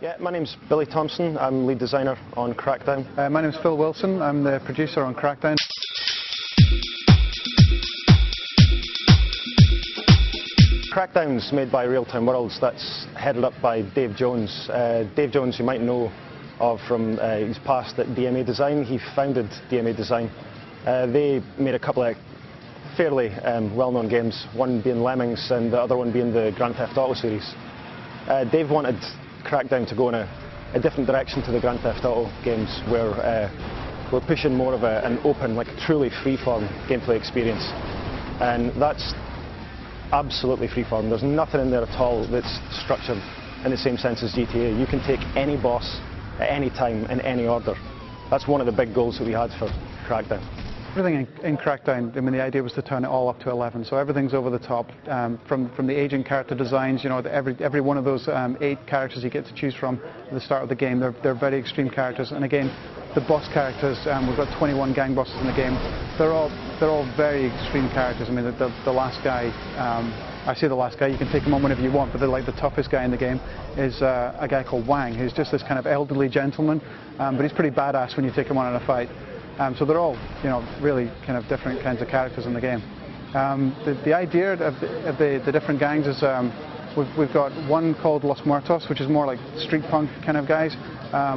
Yeah, my name's Billy Thompson. I'm lead designer on Crackdown. My name's Phil Wilson. I'm the producer on Crackdown. Crackdown's made by Real Time Worlds. That's headed up by Dave Jones. Dave Jones, you might know of from his past at DMA Design. He founded DMA Design. They made a couple of fairly well-known games, one being Lemmings and the other one being the Grand Theft Auto series. Dave wanted Crackdown to go in a different direction to the Grand Theft Auto games, where we're pushing more of an open, like truly freeform gameplay experience. And that's absolutely freeform. There's nothing in there at all that's structured in the same sense as GTA. You can take any boss at any time in any order. That's one of the big goals that we had for Crackdown. Everything in Crackdown, I mean, the idea was to turn it all up to 11, so everything's over the top. From the agent character designs, you know, every one of those 8 characters you get to choose from at the start of the game, they're very extreme characters. And again, the boss characters, we've got 21 gang bosses in the game. They're all very extreme characters. I mean, the last guy, I say the last guy, you can take him on whenever you want, but they're like the toughest guy in the game is a guy called Wang, who's just this kind of elderly gentleman, but he's pretty badass when you take him on in a fight. So they're all, you know, really kind of different kinds of characters in the game. The idea of the different gangs is we've got one called Los Muertos, which is more like street punk kind of guys.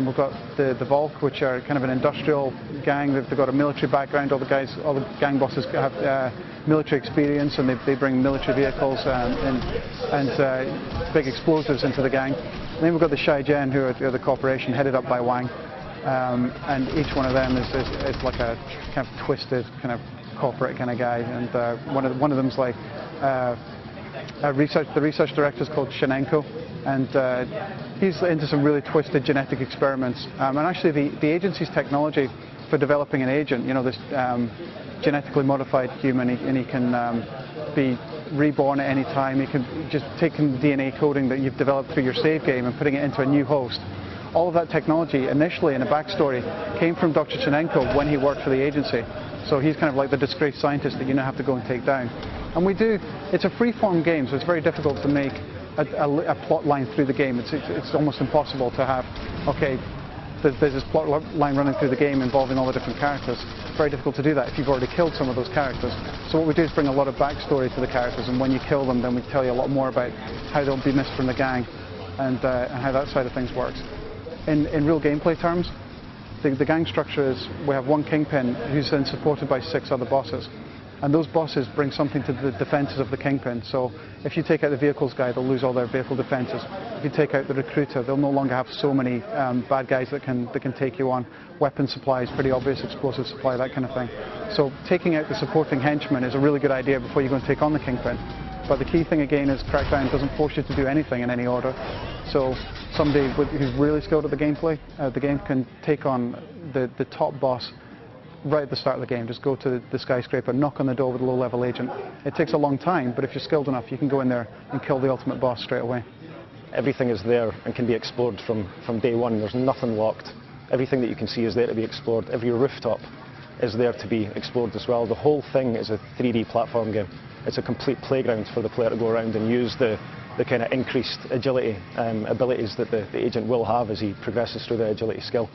We've got the Volk, which are kind of an industrial gang. They've got a military background. All the gang bosses have military experience, and they bring military vehicles and big explosives into the gang. And then we've got the Shai Gen, who are the corporation headed up by Wang. And each one of them is like a kind of twisted, kind of corporate kind of guy. And one of them's like the research director is called Shenenko, and he's into some really twisted genetic experiments. And actually, the agency's technology for developing an agent, you know, this genetically modified human, and he can be reborn at any time. He can just take DNA coding that you've developed through your save game and putting it into a new host. All of that technology initially in a backstory came from Dr. Chenenko when he worked for the agency. So he's kind of like the disgraced scientist that you now have to go and take down. And it's a free-form game, so it's very difficult to make a plot line through the game. It's almost impossible to have, okay, there's this plot line running through the game involving all the different characters. It's very difficult to do that if you've already killed some of those characters. So what we do is bring a lot of backstory to the characters, and when you kill them, then we tell you a lot more about how they'll be missed from the gang and how that side of things works. In real gameplay terms, the gang structure is we have one kingpin who's then supported by 6 other bosses. And those bosses bring something to the defenses of the kingpin. So if you take out the vehicles guy, they'll lose all their vehicle defenses. If you take out the recruiter, they'll no longer have so many bad guys that can take you on. Weapon supply is pretty obvious, explosive supply, that kind of thing. So taking out the supporting henchmen is a really good idea before you go and take on the kingpin. But the key thing again is Crackdown doesn't force you to do anything in any order. So somebody who's really skilled at the gameplay, the game can take on the top boss right at the start of the game. Just go to the skyscraper, knock on the door with a low-level agent. It takes a long time, but if you're skilled enough, you can go in there and kill the ultimate boss straight away. Everything is there and can be explored from day one. There's nothing locked. Everything that you can see is there to be explored. Every rooftop is there to be explored as well. The whole thing is a 3D platform game. It's a complete playground for the player to go around and use the kind of increased agility abilities that the agent will have as he progresses through the agility skill.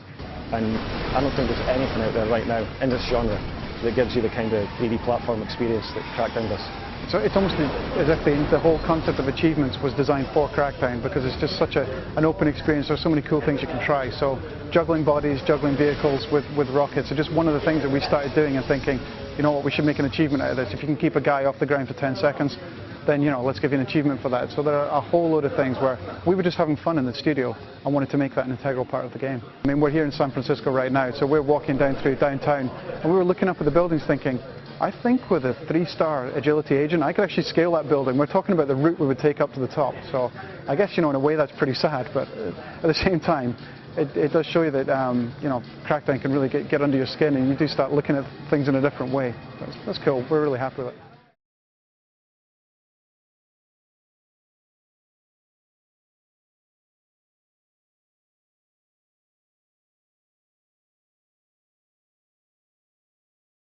And I don't think there's anything out there right now in this genre that gives you the kind of 3D platform experience that Crackdown does. So it's almost as if the whole concept of achievements was designed for Crackdown, because it's just such an open experience. There's so many cool things you can try. So juggling bodies, juggling vehicles with rockets are just one of the things that we started doing and thinking, you know what, we should make an achievement out of this. If you can keep a guy off the ground for 10 seconds, then, you know, let's give you an achievement for that. So there are a whole load of things where we were just having fun in the studio and wanted to make that an integral part of the game. I mean, we're here in San Francisco right now, so we're walking down through downtown, and we were looking up at the buildings thinking, I think with a 3-star agility agent, I could actually scale that building. We're talking about the route we would take up to the top. So I guess, you know, in a way that's pretty sad, but at the same time, it does show you that, you know, Crackdown can really get under your skin, and you do start looking at things in a different way. That's cool. We're really happy with it.